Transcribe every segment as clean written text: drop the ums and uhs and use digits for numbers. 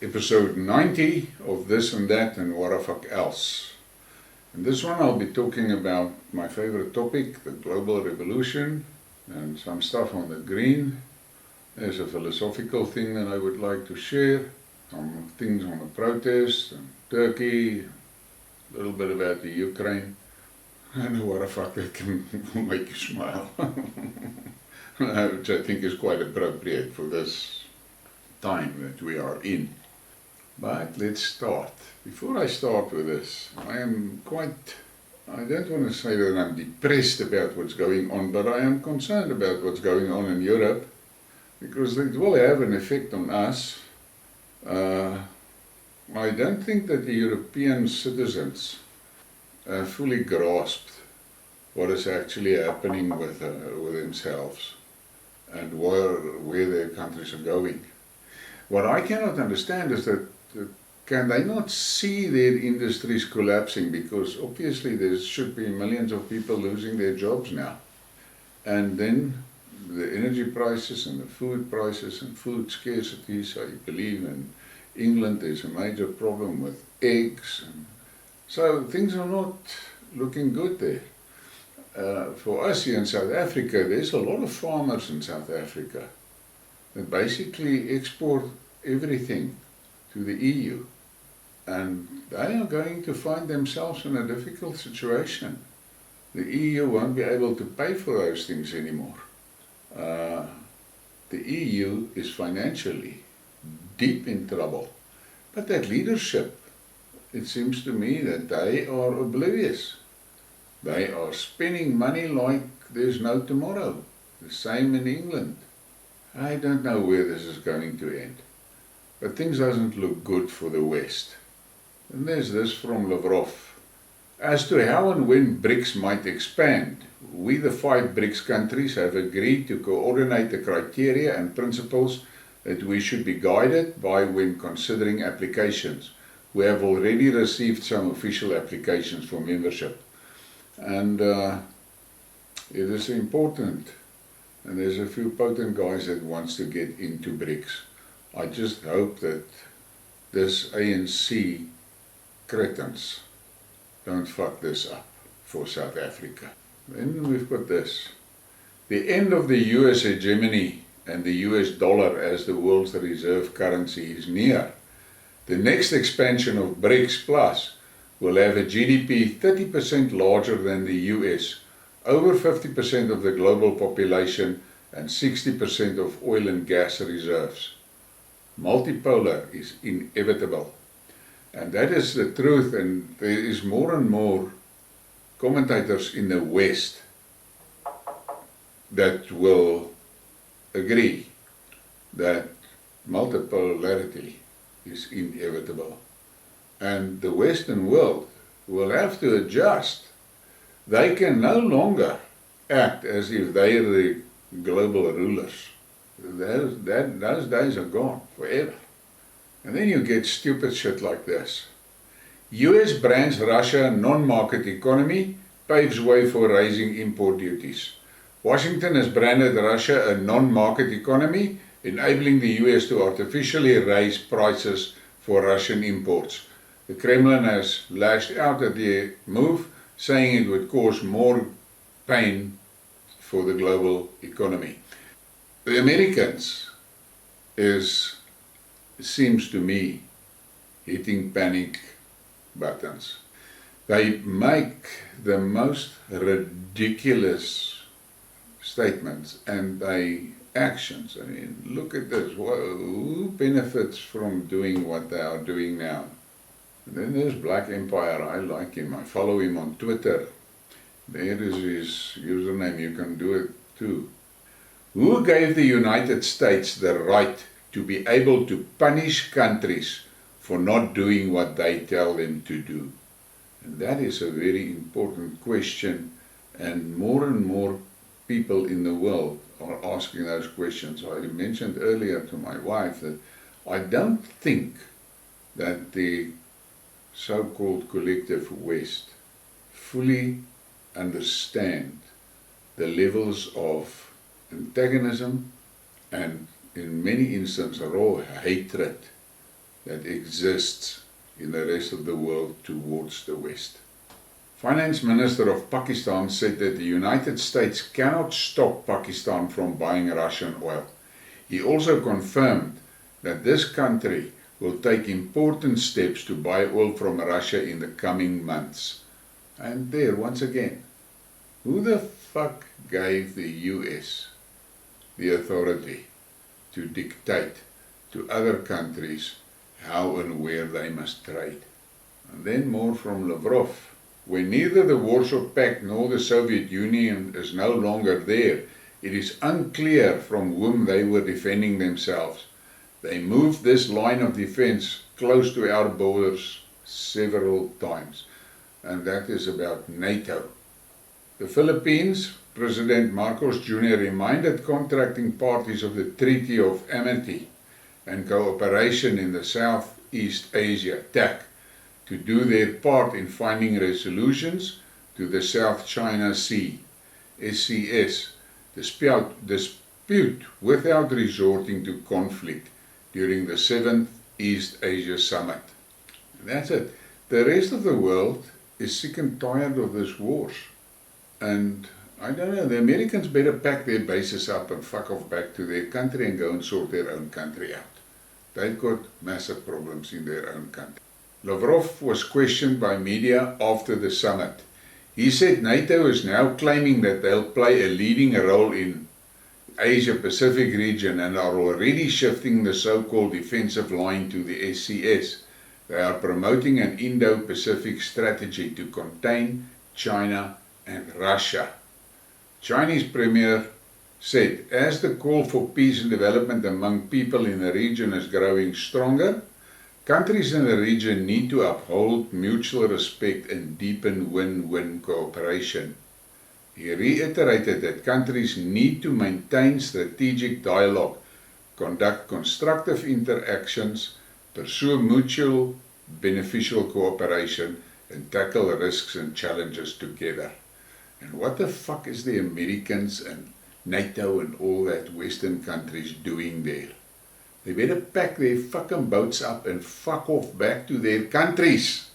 episode 90 of This and That and What the Fuck Else. In this one I'll be talking about my favorite topic, the global revolution, and some stuff on the green. There's a philosophical thing that I would like to share, some things on the protest, and Turkey, a little bit about the Ukraine, and what the fuck that can make you smile, which I think is quite appropriate for this time that we are in. But let's start. Before I start with this, I don't want to say that I'm depressed about what's going on, but I am concerned about what's going on in Europe, because it will have an effect on us. I don't think that the European citizens fully grasped what is actually happening with themselves and where their countries are going. What I cannot understand is that can they not see their industries collapsing, because obviously there should be millions of people losing their jobs now. And then the energy prices and the food prices and food scarcities, I believe in England there's a major problem with eggs. So things are not looking good there. For us here in South Africa, there's a lot of farmers in South Africa that basically export everything to the EU, and they are going to find themselves in a difficult situation. The EU won't be able to pay for those things anymore. The EU is financially deep in trouble, but that leadership, it seems to me that they are oblivious. They are spending money like there's no tomorrow. The same in England. I don't know where this is going to end. But things doesn't look good for the West. And there's this from Lavrov. As to how and when BRICS might expand, we the 5 BRICS countries have agreed to coordinate the criteria and principles that we should be guided by when considering applications. We have already received some official applications for membership. And it is important. And there's a few potent guys that wants to get into BRICS. I just hope that this ANC cretins don't fuck this up for South Africa. Then we've got this. The end of the US hegemony and the US dollar as the world's reserve currency is near. The next expansion of BRICS Plus will have a GDP 30% larger than the US, over 50% of the global population, and 60% of oil and gas reserves. Multipolar is inevitable. And that is the truth, and there is more and more commentators in the West that will agree that multipolarity is inevitable. And the Western world will have to adjust. They can no longer act as if they are the global rulers. Those days are gone forever. And then you get stupid shit like this. US brands Russia non-market economy, paves way for raising import duties. Washington has branded Russia a non-market economy, enabling the US to artificially raise prices for Russian imports. The Kremlin has lashed out at the move, saying it would cause more pain for the global economy. The Americans seems to me hitting panic buttons. They make the most ridiculous statements and actions. I mean, look at this. Who benefits from doing what they are doing now? And then there's Black Empire. I like him. I follow him on Twitter. There is his username. You can do it too. Who gave the United States the right to be able to punish countries for not doing what they tell them to do? And that is a very important question, and more people in the world are asking those questions. I mentioned earlier to my wife that I don't think that the so-called collective West fully understand the levels of antagonism and in many instances raw hatred that exists in the rest of the world towards the West. Finance Minister of Pakistan said that the United States cannot stop Pakistan from buying Russian oil. He also confirmed that this country will take important steps to buy oil from Russia in the coming months. And there, once again, who the fuck gave the US the authority to dictate to other countries how and where they must trade? And then more from Lavrov. When neither the Warsaw Pact nor the Soviet Union is no longer there, it is unclear from whom they were defending themselves. They moved this line of defense close to our borders several times, and that is about NATO. The Philippines, President Marcos Jr. reminded contracting parties of the Treaty of Amity and Cooperation in the Southeast Asia, TAC, to do their part in finding resolutions to the South China Sea, SCS, dispute without resorting to conflict during the 7th East Asia Summit. And that's it. The rest of the world is sick and tired of this wars. And I don't know, the Americans better pack their bases up and fuck off back to their country and go and sort their own country out. They've got massive problems in their own country. Lavrov was questioned by media after the summit. He said NATO is now claiming that they'll play a leading role in Asia-Pacific region and are already shifting the so-called defensive line to the SCS. They are promoting an Indo-Pacific strategy to contain China and Russia. Chinese Premier said, as the call for peace and development among people in the region is growing stronger, countries in the region need to uphold mutual respect and deepen win-win cooperation. He reiterated that countries need to maintain strategic dialogue, conduct constructive interactions, pursue mutual beneficial cooperation, and tackle risks and challenges together. And what the fuck is the Americans and NATO and all that Western countries doing there? They better pack their fucking boats up and fuck off back to their countries.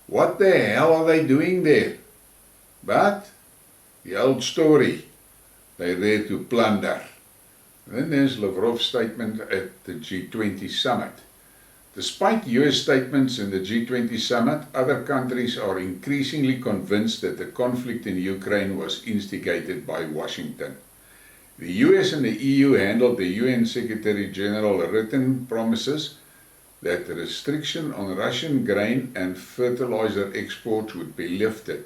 What the hell are they doing there? But the old story, they're there to plunder. Then there's Lavrov's statement at the G20 summit. Despite US statements in the G20 summit, other countries are increasingly convinced that the conflict in Ukraine was instigated by Washington. The US and the EU handled the UN Secretary General written promises that the restriction on Russian grain and fertilizer exports would be lifted.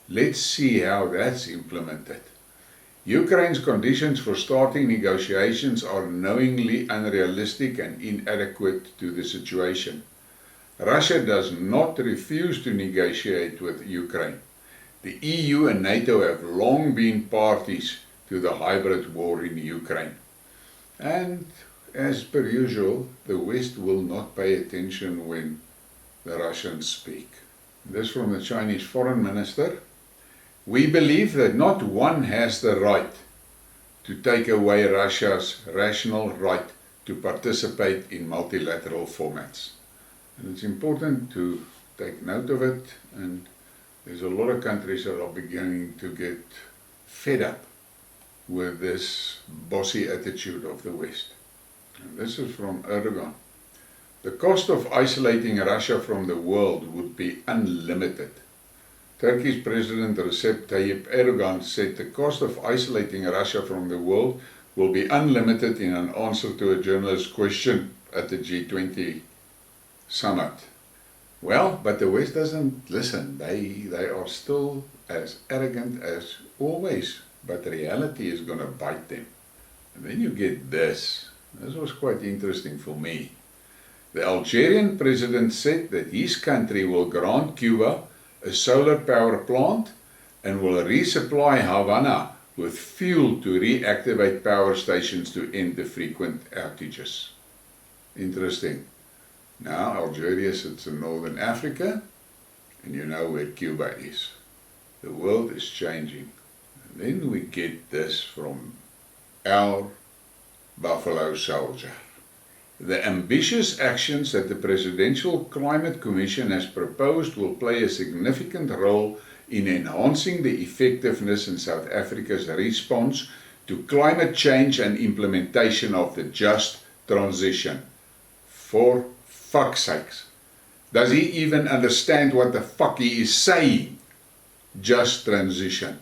Let's see how that's implemented. Ukraine's conditions for starting negotiations are knowingly unrealistic and inadequate to the situation. Russia does not refuse to negotiate with Ukraine. The EU and NATO have long been parties to the hybrid war in Ukraine. And as per usual, the West will not pay attention when the Russians speak. This from the Chinese Foreign Minister. We believe that not one has the right to take away Russia's rational right to participate in multilateral formats. And it's important to take note of it, and there's a lot of countries that are beginning to get fed up with this bossy attitude of the West. And this is from Erdogan. The cost of isolating Russia from the world would be unlimited. Turkey's President Recep Tayyip Erdogan said the cost of isolating Russia from the world will be unlimited in an answer to a journalist's question at the G20 summit. Well, but the West doesn't listen. They are still as arrogant as always, but reality is going to bite them. And then you get this. This was quite interesting for me. The Algerian president said that his country will grant Cuba a solar power plant and will resupply Havana with fuel to reactivate power stations to end the frequent outages. Interesting. Now Algeria sits in northern Africa, and you know where Cuba is. The world is changing. And then we get this from our Buffalo Soldier. The ambitious actions that the Presidential Climate Commission has proposed will play a significant role in enhancing the effectiveness in South Africa's response to climate change and implementation of the just transition. For fuck's sakes. Does he even understand what the fuck he is saying? Just transition.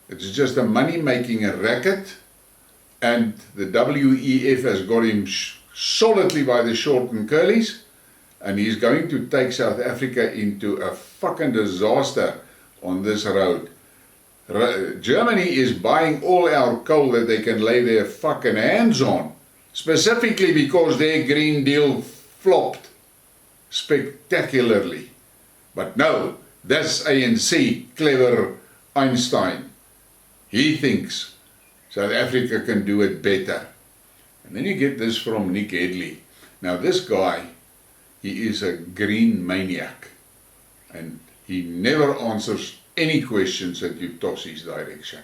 It's just a money-making racket, and the WEF has got him solidly by the short and curlies, and he's going to take South Africa into a fucking disaster on this road. Germany is buying all our coal that they can lay their fucking hands on, specifically because their Green Deal flopped spectacularly. But no, this ANC, clever Einstein, he thinks South Africa can do it better. And then you get this from Nick Headley. Now this guy, he is a green maniac, and he never answers any questions that you toss his direction.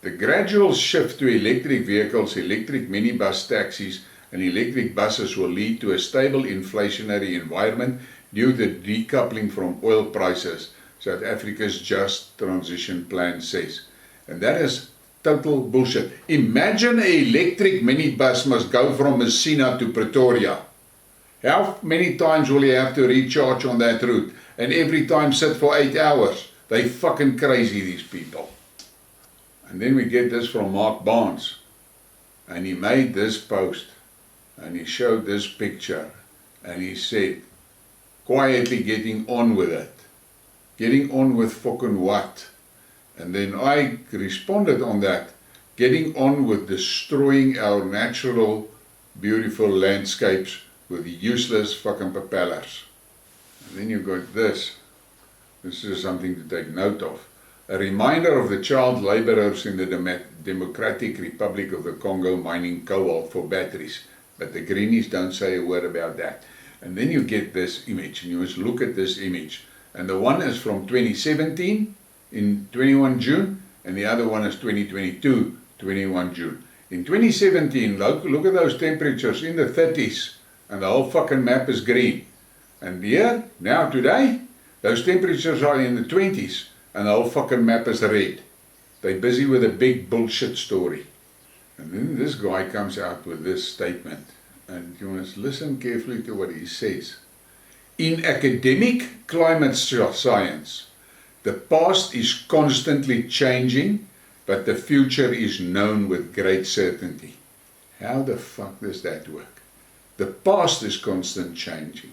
The gradual shift to electric vehicles, electric minibus taxis and electric buses will lead to a stable inflationary environment due to decoupling from oil prices, South Africa's Just Transition Plan says. And that is total bullshit. Imagine an electric minibus must go from Messina to Pretoria. How many times will you have to recharge on that route? And every time sit for 8 hours. They fucking crazy, these people. And then we get this from Mark Barnes. And he made this post. And he showed this picture. And he said, quietly getting on with it. Getting on with fucking what? And then I responded on that. Getting on with destroying our natural, beautiful landscapes with useless fucking propellers. And then you got this. This is something to take note of. A reminder of the child laborers in the Democratic Republic of the Congo mining cobalt for batteries. But the greenies don't say a word about that. And then you get this image, and you must look at this image. And the one is from 2017, in 21 June, and the other one is 2022, 21 June. In 2017, look at those temperatures in the 30s, and the whole fucking map is green. And here, now today, those temperatures are in the 20s, and the whole fucking map is red. They're busy with a big bullshit story. And then this guy comes out with this statement, and you must listen carefully to what he says. In academic climate science, the past is constantly changing, but the future is known with great certainty. How the fuck does that work? The past is constantly changing,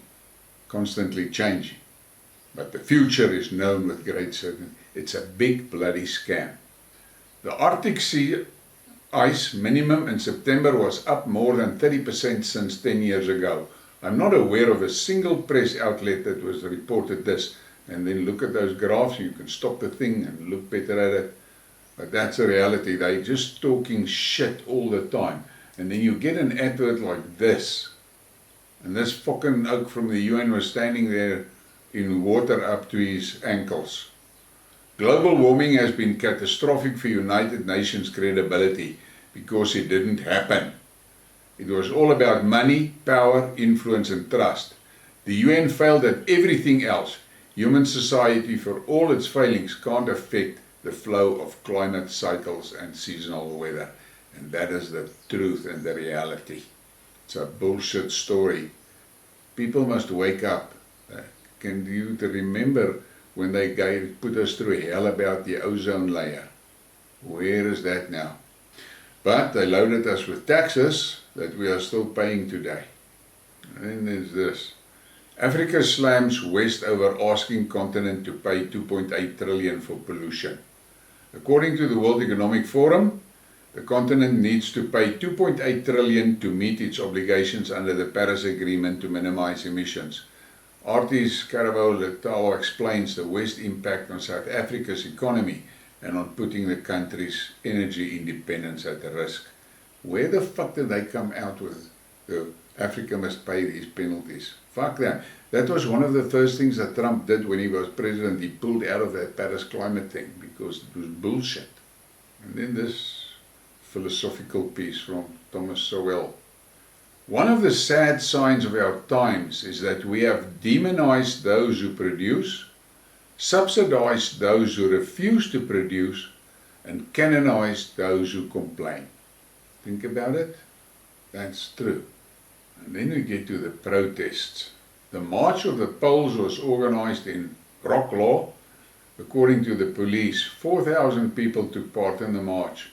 but the future is known with great certainty. It's a big bloody scam. The Arctic sea ice minimum in September was up more than 30% since 10 years ago. I'm not aware of a single press outlet that was reported this. And then look at those graphs, you can stop the thing and look better at it. But that's a reality. They're just talking shit all the time. And then you get an advert like this. And this fucking oak from the UN was standing there in water up to his ankles. Global warming has been catastrophic for United Nations credibility because it didn't happen. It was all about money, power, influence and trust. The UN failed at everything else. Human society, for all its failings, can't affect the flow of climate cycles and seasonal weather. And that is the truth and the reality. It's a bullshit story. People must wake up. Can you remember when they put us through hell about the ozone layer? Where is that now? But they loaded us with taxes that we are still paying today. And then there's this. Africa slams West over asking continent to pay 2.8 trillion for pollution. According to the World Economic Forum, the continent needs to pay 2.8 trillion to meet its obligations under the Paris Agreement to minimize emissions. Artis Karabo-Letawa explains the West's impact on South Africa's economy and on putting the country's energy independence at risk. Where the fuck did they come out with Africa must pay these penalties? Fuck that. That was one of the first things that Trump did when he was president. He pulled out of that Paris climate thing because it was bullshit. And then this philosophical piece from Thomas Sowell. One of the sad signs of our times is that we have demonized those who produce, subsidized those who refuse to produce, and canonized those who complain. Think about it? That's true. And then we get to the protests. The March of the Poles was organized in Wrocław. According to the police, 4,000 people took part in the march.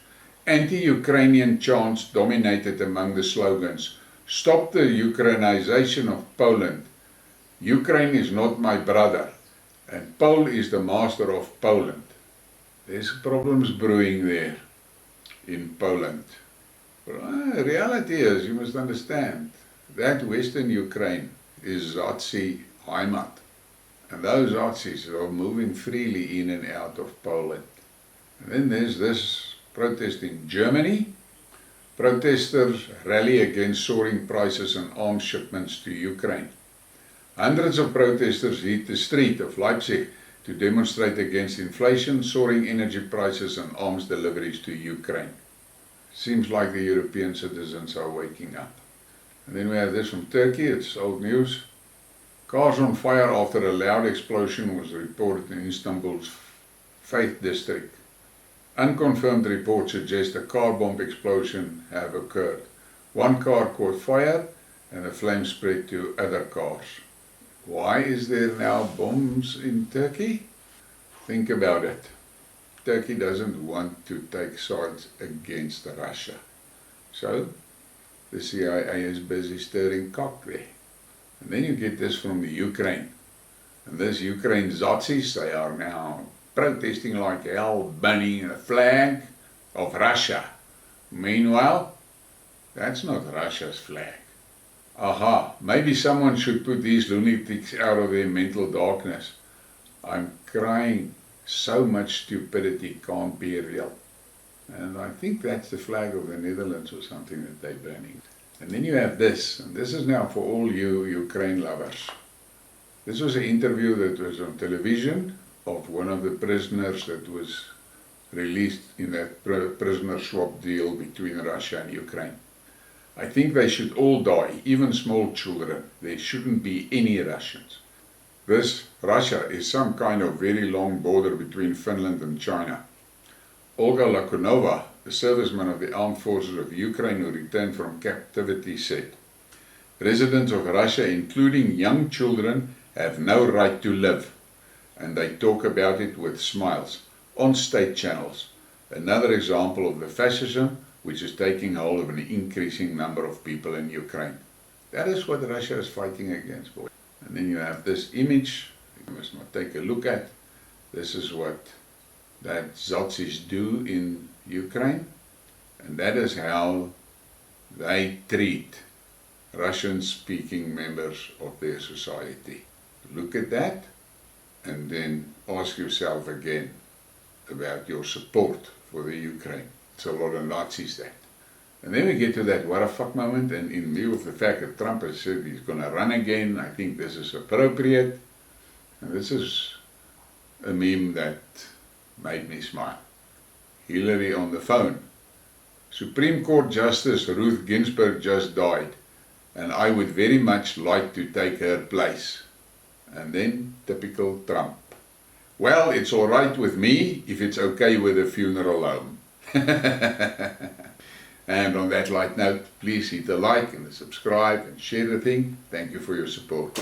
Anti-Ukrainian chants dominated among the slogans. Stop the Ukrainization of Poland. Ukraine is not my brother. And Pole is the master of Poland. There's problems brewing there in Poland. But the reality is, you must understand, that Western Ukraine is Zazi Heimat. And those Zazis are moving freely in and out of Poland. And then there's this protest in Germany. Protesters rally against soaring prices and arms shipments to Ukraine. Hundreds of protesters hit the street of Leipzig to demonstrate against inflation, soaring energy prices and arms deliveries to Ukraine. Seems like the European citizens are waking up. And then we have this from Turkey, it's old news. Cars on fire after a loud explosion was reported in Istanbul's Faith District. Unconfirmed reports suggest a car bomb explosion have occurred. One car caught fire and the flames spread to other cars. Why is there now bombs in Turkey? Think about it. Turkey doesn't want to take sides against Russia. So, the CIA is busy stirring cock there. And then you get this from the Ukraine. And this Ukraine Zazis, they are now protesting like hell, burning a flag of Russia. Meanwhile, that's not Russia's flag. Aha, maybe someone should put these lunatics out of their mental darkness. I'm crying, so much stupidity can't be real. And I think that's the flag of the Netherlands or something that they're burning. And then you have this, and this is now for all you Ukraine lovers. This was an interview that was on television of one of the prisoners that was released in that prisoner swap deal between Russia and Ukraine. I think they should all die, even small children. There shouldn't be any Russians. This Russia is some kind of very long border between Finland and China. Olga Lakunova, the serviceman of the armed forces of Ukraine who returned from captivity, said, residents of Russia, including young children, have no right to live. And they talk about it with smiles on state channels. Another example of the fascism which is taking hold of an increasing number of people in Ukraine. That is what Russia is fighting against, boys. And then you have this image, you must not take a look at. This is what that Zazis do in Ukraine. And that is how they treat Russian-speaking members of their society. Look at that. And then ask yourself again about your support for the Ukraine. It's a lot of Nazis that. And then we get to that what the fuck moment, and in view of the fact that Trump has said he's going to run again, I think this is appropriate. And this is a meme that made me smile. Hillary on the phone. Supreme Court Justice Ruth Ginsburg just died, and I would very much like to take her place. And then, typical Trump. Well, it's all right with me if it's okay with a funeral home. And on that light note, please hit the like and the subscribe and share the thing. Thank you for your support.